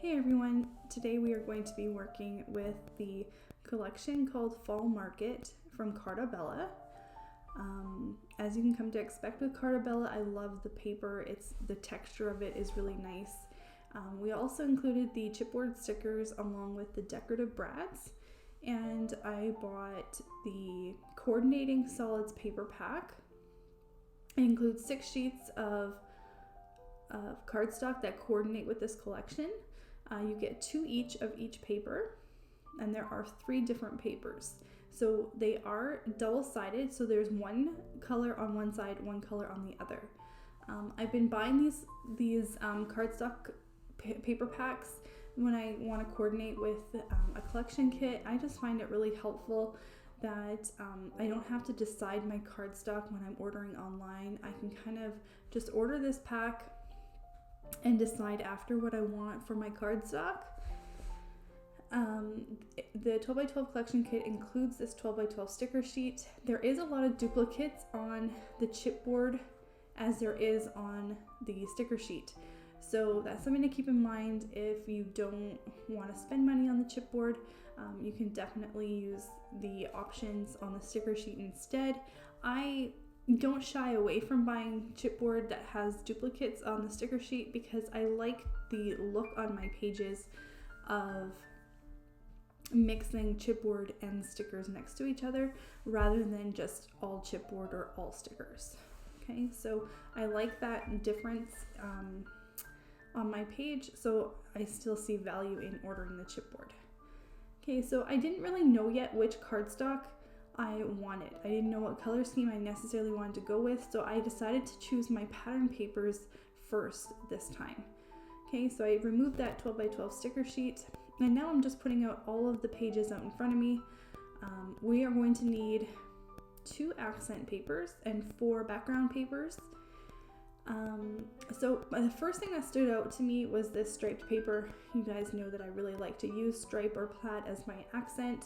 Hey everyone, today we are going to be working with the collection called Fall Market from Carta. As you can come to expect with Carta, I love the paper. The texture of it is really nice. We also included the chipboard stickers along with the decorative brads, and I bought the coordinating solids paper pack. It includes 6 sheets of cardstock that coordinate with this collection. You get 2 each of each paper, and there are 3 different papers. So they are double-sided, so there's one color on one side, one color on the other. I've been buying these cardstock paper packs when I want to coordinate with a collection kit. I just find it really helpful that I don't have to decide my cardstock when I'm ordering online. I can kind of just order this pack and decide after what I want for my cardstock. The 12x12 collection kit includes this 12x12 sticker sheet. There is a lot of duplicates on the chipboard as there is on the sticker sheet. So that's something to keep in mind if you don't want to spend money on the chipboard. You can definitely use the options on the sticker sheet instead. I don't shy away from buying chipboard that has duplicates on the sticker sheet because I like the look on my pages of mixing chipboard and stickers next to each other rather than just all chipboard or all stickers. Okay, so I like that difference on my page, so I still see value in ordering the chipboard. Okay, so I didn't really know yet which cardstock I wanted. I didn't know what color scheme I necessarily wanted to go with, so I decided to choose my pattern papers first this time. Okay, so I removed that 12x12 sticker sheet, and now I'm just putting out all of the pages out in front of me. We are going to need 2 accent papers and 4 background papers. So the first thing that stood out to me was this striped paper. You guys know that I really like to use stripe or plaid as my accent.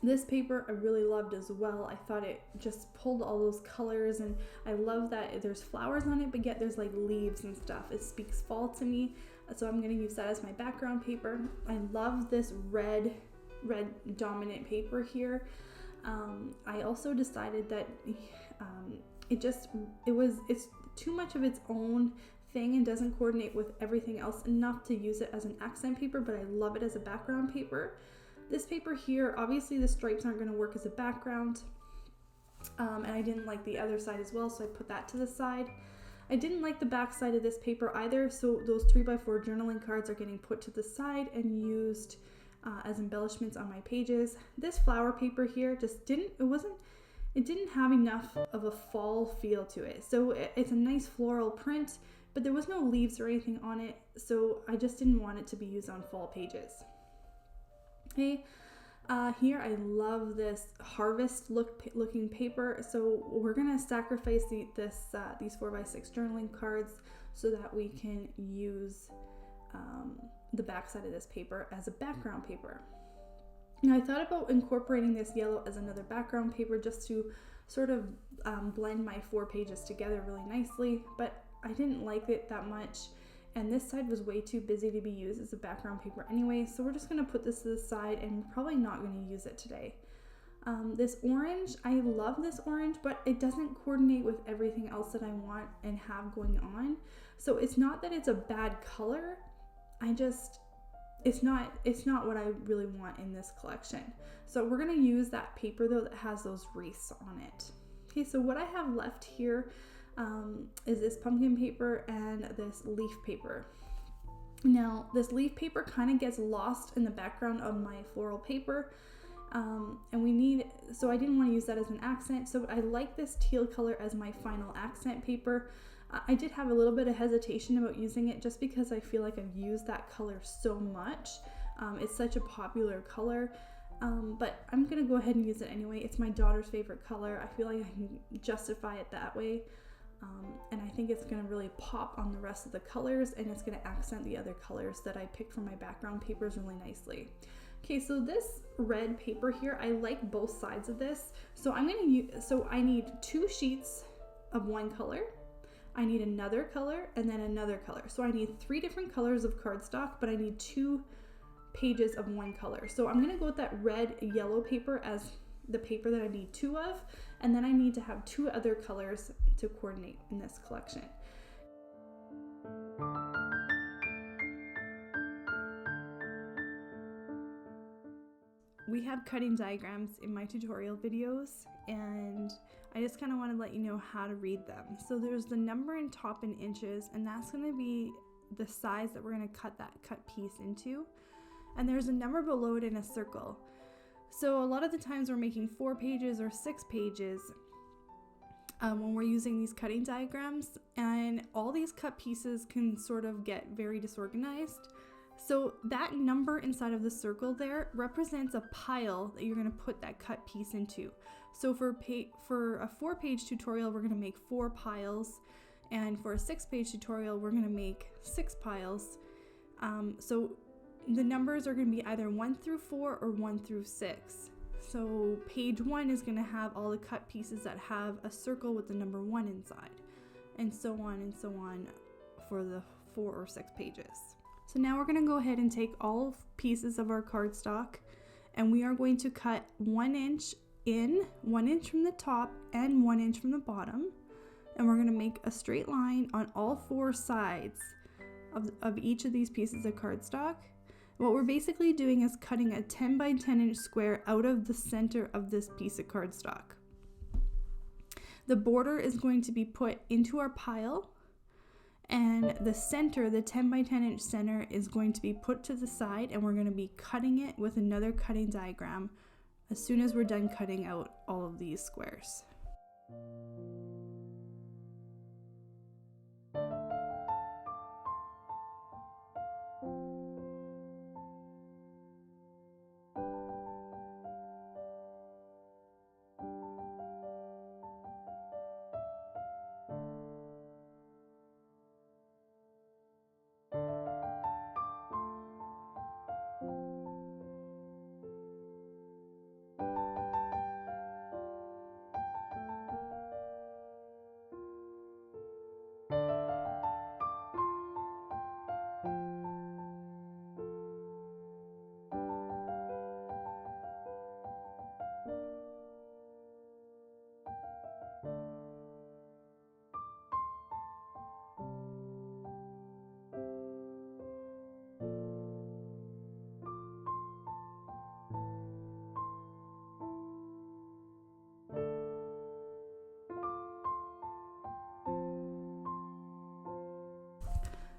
This paper I really loved as well. I thought it just pulled all those colors, and I love that there's flowers on it, but yet there's like leaves and stuff. It speaks fall to me, so I'm going to use that as my background paper. I love this red dominant paper here. I also decided that it's too much of its own thing and doesn't coordinate with everything else enough to use it as an accent paper, but I love it as a background paper. This paper here, obviously the stripes aren't going to work as a background, and I didn't like the other side as well, so I put that to the side. I didn't like the back side of this paper either, so those 3x4 journaling cards are getting put to the side and used as embellishments on my pages. This flower paper here just didn't have enough of a fall feel to it. So it's a nice floral print, but there was no leaves or anything on it, so I just didn't want it to be used on fall pages. Okay, here I love this harvest looking paper, so we're gonna sacrifice these 4x6 journaling cards so that we can use the back side of this paper as a background paper. Now I thought about incorporating this yellow as another background paper just to sort of blend my 4 pages together really nicely, but I didn't like it that much, and this side was way too busy to be used as a background paper anyway, so we're just going to put this to the side and we're probably not going to use it today. This orange, I love this orange, but it doesn't coordinate with everything else that I want and have going on. So it's not that it's a bad color, it's not what I really want in this collection. So we're going to use that paper though that has those wreaths on it. Okay, so what I have left here is this pumpkin paper and this leaf paper. Now this leaf paper kind of gets lost in the background of my floral paper, so I didn't want to use that as an accent, so I like this teal color as my final accent paper. I did have a little bit of hesitation about using it just because I feel like I've used that color so much. It's such a popular color. But I'm gonna go ahead and use it anyway. It's my daughter's favorite color. I feel like I can justify it that way. And I think it's going to really pop on the rest of the colors, and it's going to accent the other colors that I picked from my background papers really nicely. Okay, so this red paper here, I like both sides of this. So I need 2 sheets of one color. I need another color, and then another color. So I need 3 different colors of cardstock, but I need 2 pages of one color. So I'm gonna go with that red yellow paper as the paper that I need 2 of, and then I need to have 2 other colors to coordinate in this collection. We have cutting diagrams in my tutorial videos, and I just kind of want to let you know how to read them. So there's the number in top in inches, and that's going to be the size that we're going to cut that cut piece into. And there's a number below it in a circle. So a lot of the times we're making 4 pages or 6 pages when we're using these cutting diagrams, and all these cut pieces can sort of get very disorganized. So that number inside of the circle there represents a pile that you're going to put that cut piece into. So for a 4-page tutorial, we're going to make 4 piles, and for a 6-page tutorial, we're going to make 6 piles. So the numbers are going to be either 1 through 4 or 1 through 6. So page 1 is going to have all the cut pieces that have a circle with the number 1 inside, and so on for the 4 or 6 pages. So now we're going to go ahead and take all pieces of our cardstock, and we are going to cut 1 inch in, 1 inch from the top, and 1 inch from the bottom. And we're going to make a straight line on all 4 sides of each of these pieces of cardstock. What we're basically doing is cutting a 10 by 10 inch square out of the center of this piece of cardstock. The border is going to be put into our pile, and the center, the 10 by 10 inch center, is going to be put to the side, and we're going to be cutting it with another cutting diagram as soon as we're done cutting out all of these squares.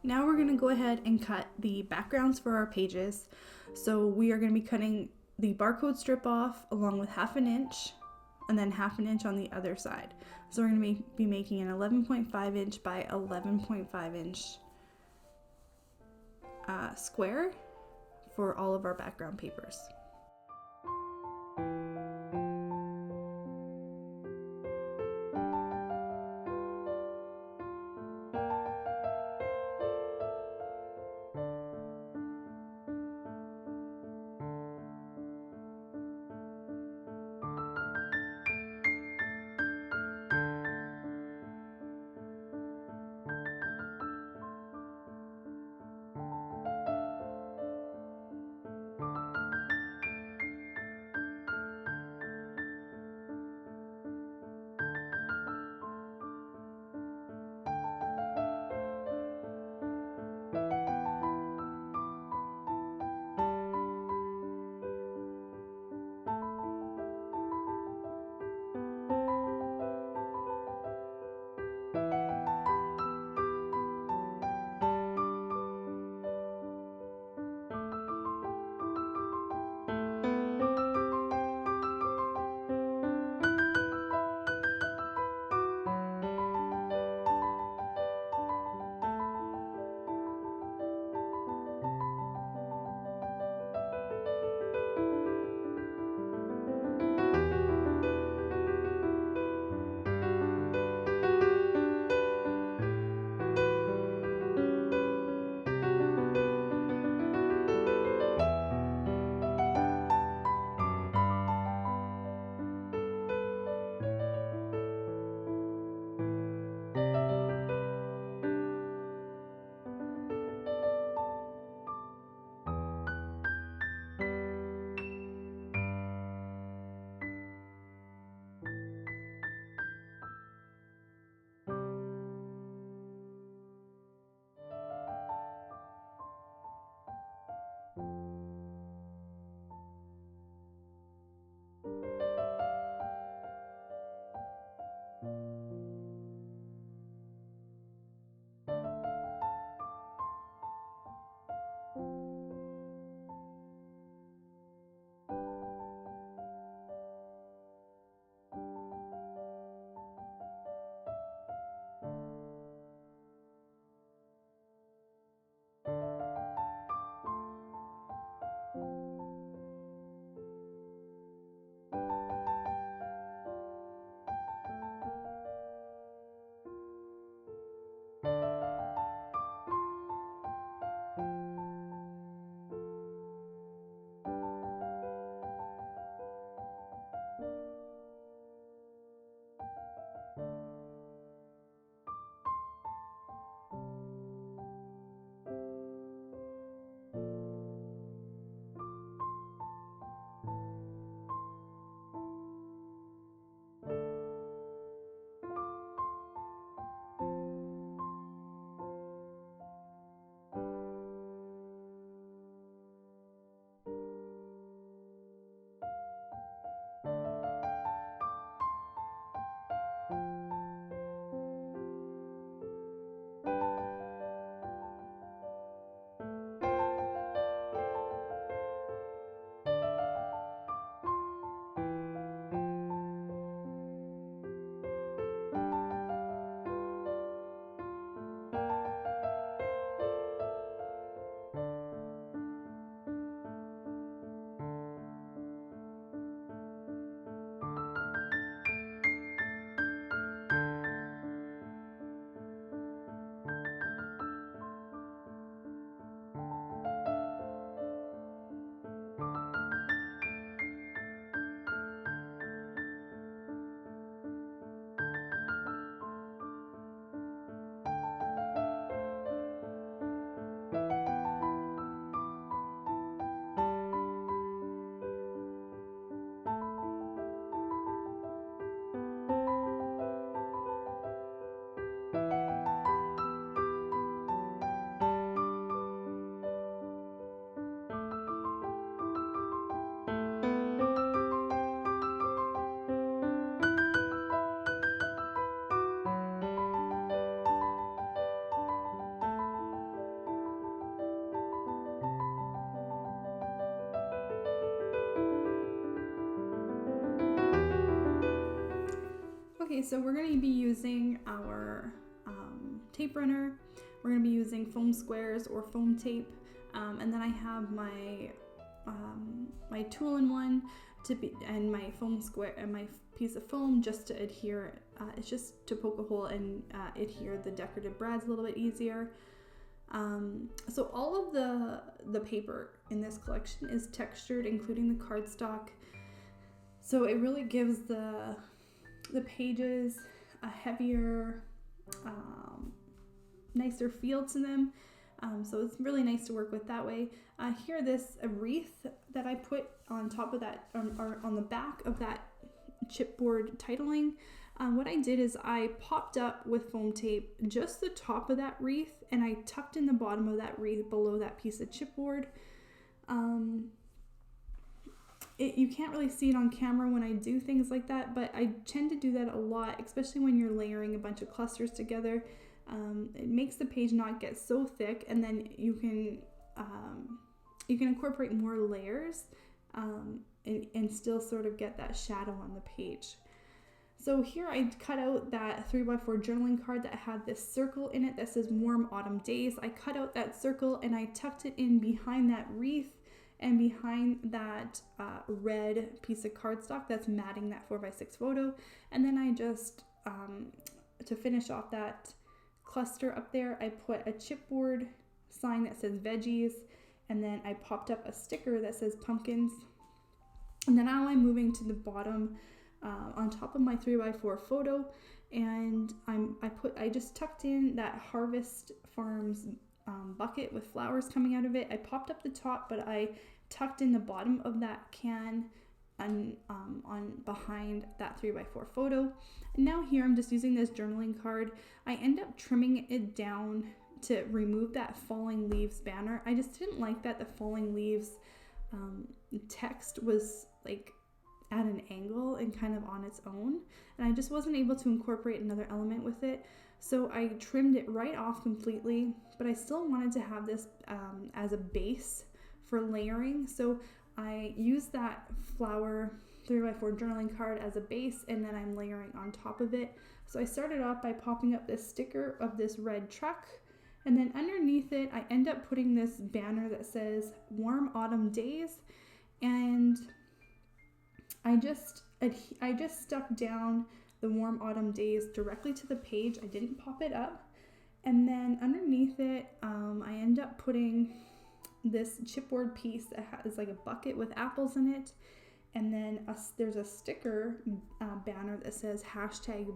Now we're going to go ahead and cut the backgrounds for our pages. So we are going to be cutting the barcode strip off along with 1/2 inch, and then 1/2 inch on the other side. So we're going to be making an 11.5 inch by 11.5 inch square for all of our background papers. Okay, so we're going to be using our tape runner. We're going to be using foam squares or foam tape, and then I have my my tool-in-one and my foam square and my piece of foam just to adhere. It's just to poke a hole and adhere the decorative brads a little bit easier. So all of the paper in this collection is textured, including the cardstock. So it really gives the pages a heavier, nicer feel to them. So it's really nice to work with that way. Here, a wreath that I put on top of that, or on the back of that chipboard titling. What I did is I popped up with foam tape just the top of that wreath, and I tucked in the bottom of that wreath below that piece of chipboard. You can't really see it on camera when I do things like that, but I tend to do that a lot, especially when you're layering a bunch of clusters together. It makes the page not get so thick, and then you can incorporate more layers and still sort of get that shadow on the page. So here I cut out that 3x4 journaling card that had this circle in it that says Warm Autumn Days. I cut out that circle and I tucked it in behind that wreath and behind that red piece of cardstock that's matting that 4x6 photo. And then I just, to finish off that cluster up there, I put a chipboard sign that says veggies, and then I popped up a sticker that says pumpkins. And then now I'm moving to the bottom on top of my 3x4 photo, and I just tucked in that Harvest Farms bucket with flowers coming out of it. I popped up the top, but I tucked in the bottom of that can on behind that 3x4 photo. And now here I'm just using this journaling card. I end up trimming it down to remove that falling leaves banner. I just didn't like that the falling leaves text was like at an angle and kind of on its own, and I just wasn't able to incorporate another element with it. So I trimmed it right off completely, but I still wanted to have this as a base for layering. So I used that flower 3x4 journaling card as a base, and then I'm layering on top of it. So I started off by popping up this sticker of this red truck, and then underneath it I end up putting this banner that says Warm Autumn Days, and I just stuck down the Warm Autumn Days directly to the page. I didn't pop it up. And then underneath it, I end up putting this chipboard piece that has like a bucket with apples in it. And then there's a sticker banner that says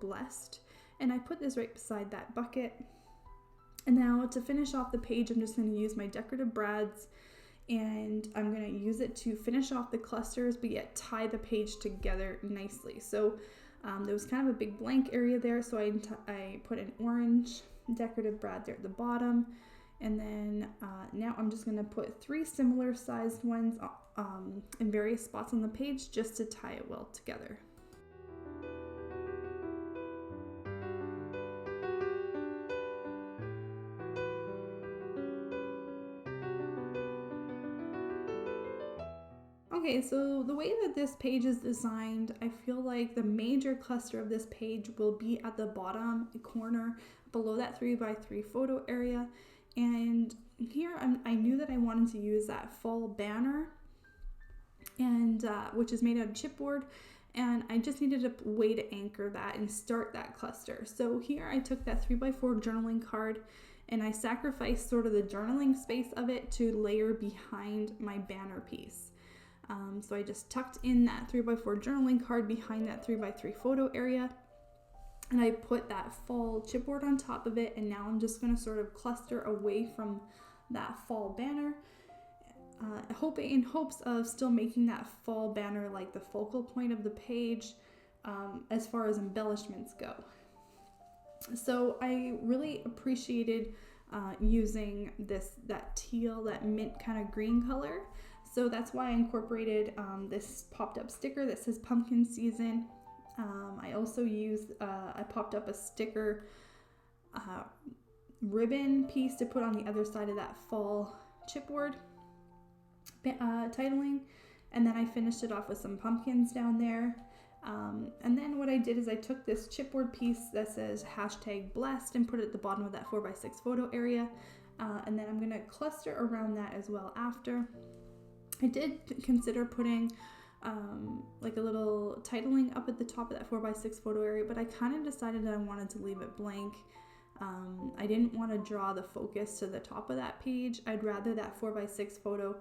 #blessed. And I put this right beside that bucket. And now to finish off the page, I'm just going to use my decorative brads, and I'm going to use it to finish off the clusters, but yet tie the page together nicely. So there was kind of a big blank area there, so I put an orange decorative brad there at the bottom, and then now I'm just going to put 3 similar sized ones in various spots on the page just to tie it well together. Okay, so the way that this page is designed, I feel like the major cluster of this page will be at the bottom corner below that 3x3 photo area. And here I knew that I wanted to use that fall banner, and which is made out of chipboard, and I just needed a way to anchor that and start that cluster. So here I took that 3x4 journaling card and I sacrificed sort of the journaling space of it to layer behind my banner piece. So I just tucked in that 3x4 journaling card behind that 3x3 photo area, and I put that fall chipboard on top of it, and now I'm just going to sort of cluster away from that fall banner, in hopes of still making that fall banner like the focal point of the page as far as embellishments go. So I really appreciated using that teal, that mint kind of green color. So that's why I incorporated this popped up sticker that says pumpkin season. I also used, I popped up a sticker ribbon piece to put on the other side of that fall chipboard titling. And then I finished it off with some pumpkins down there. And then what I did is I took this chipboard piece that says #blessed and put it at the bottom of that 4x6 photo area. And then I'm going to cluster around that as well after. I did consider putting like a little titling up at the top of that 4x6 photo area, but I kind of decided that I wanted to leave it blank. I didn't want to draw the focus to the top of that page. I'd rather that 4x6 photo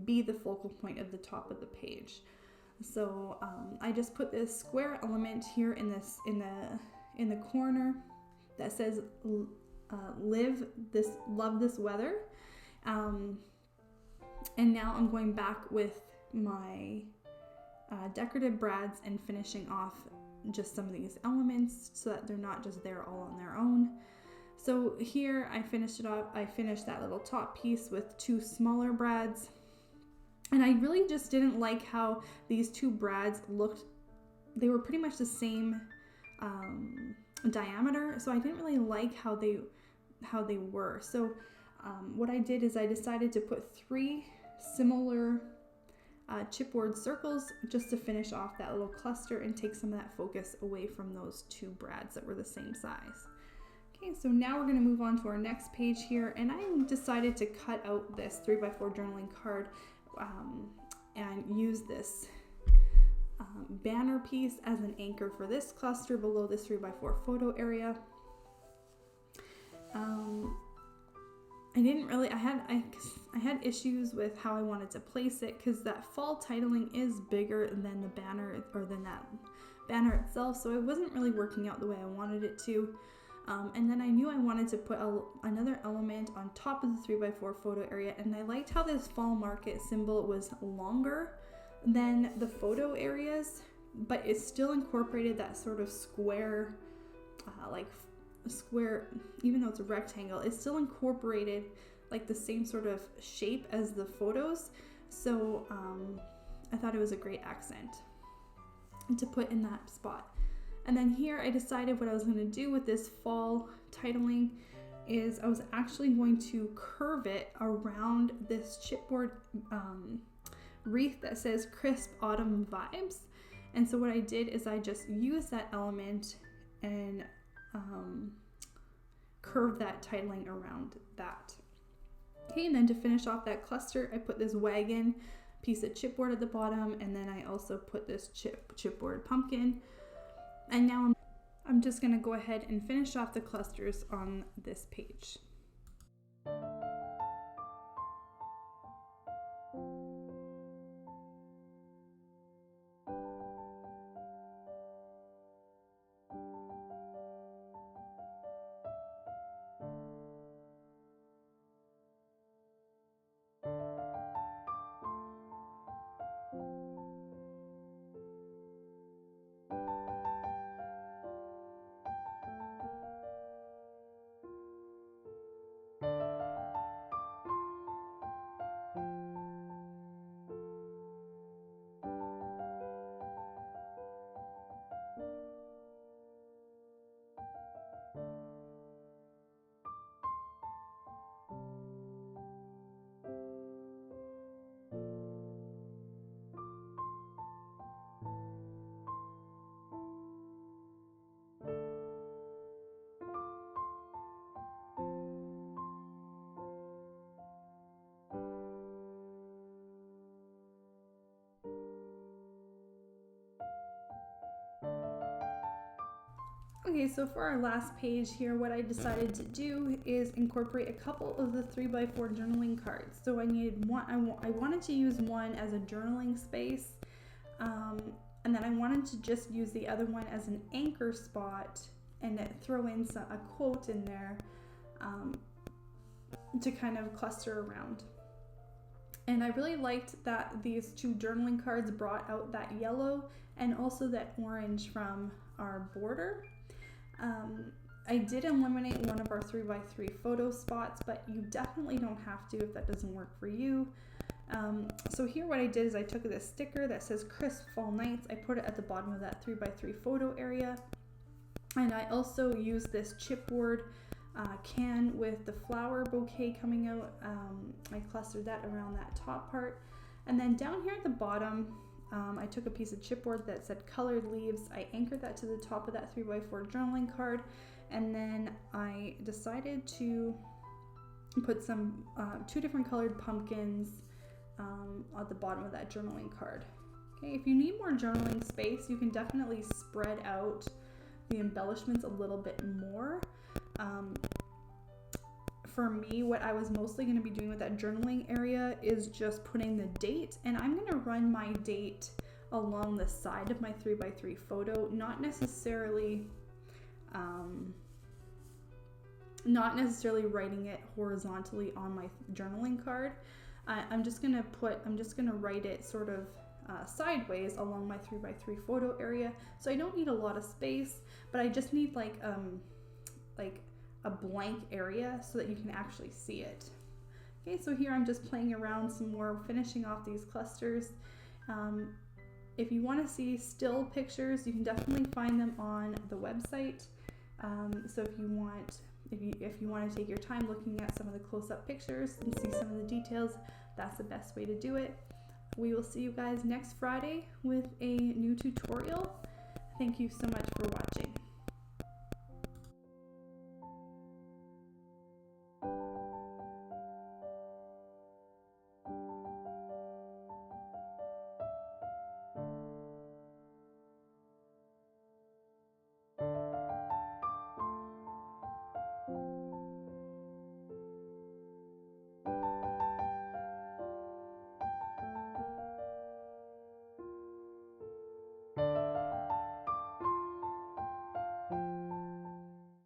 be the focal point of the top of the page. So I just put this square element here in the corner that says love this weather. And now I'm going back with my decorative brads and finishing off just some of these elements so that they're not just there all on their own. So here I finished it off. I finished that little top piece with 2 smaller brads. And I really just didn't like how these 2 brads looked. They were pretty much the same diameter, so I didn't really like how they were. So what I did is I decided to put 3 similar chipboard circles just to finish off that little cluster and take some of that focus away from those 2 brads that were the same size. Okay, so now we're going to move on to our next page here, and I decided to cut out this 3x4 journaling card and use this banner piece as an anchor for this cluster below this 3x4 photo area. I had issues with how I wanted to place it because that fall titling is bigger than the banner or than that banner itself, so it wasn't really working out the way I wanted it to. And then I knew I wanted to put another element on top of the 3x4 photo area, and I liked how this fall market symbol was longer than the photo areas, but it still incorporated that sort of square, even though it's a rectangle, it still incorporated like the same sort of shape as the photos. So I thought it was a great accent to put in that spot. And then here I decided what I was going to do with this fall titling is I was actually going to curve it around this chipboard wreath that says crisp autumn vibes. And so what I did is I just used that element and curved that titling around that. Okay, and then to finish off that cluster, I put this wagon piece of chipboard at the bottom, and then I also put this chipboard pumpkin. And now I'm just going to go ahead and finish off the clusters on this page. Okay, so for our last page here, what I decided to do is incorporate a couple of the 3x4 journaling cards. So I needed one, I wanted to use one as a journaling space, and then I wanted to just use the other one as an anchor spot and throw in a quote in there to kind of cluster around. And I really liked that these 2 journaling cards brought out that yellow and also that orange from our border. I did eliminate one of our 3x3 photo spots, but you definitely don't have to if that doesn't work for you. So here what I did is I took this sticker that says crisp fall nights. I put it at the bottom of that 3x3 photo area. And I also used this chipboard can with the flower bouquet coming out. I clustered that around that top part. And then down here at the bottom, I took a piece of chipboard that said colored leaves. I anchored that to the top of that 3x4 journaling card, and then I decided to put some 2 different colored pumpkins at the bottom of that journaling card. Okay, if you need more journaling space, you can definitely spread out the embellishments a little bit more. For me, what I was mostly going to be doing with that journaling area is just putting the date, and I'm going to run my date along the side of my 3x3 photo, not necessarily writing it horizontally on my journaling card. I'm just gonna write it sort of sideways along my 3x3 photo area. So I don't need a lot of space, but I just need like a blank area so that you can actually see it. Okay, so here I'm just playing around some more, finishing off these clusters. If you want to see still pictures, you can definitely find them on the website. So if you want to take your time looking at some of the close-up pictures and see some of the details, that's the best way to do it. We will see you guys next Friday with a new tutorial. Thank you so much for watching.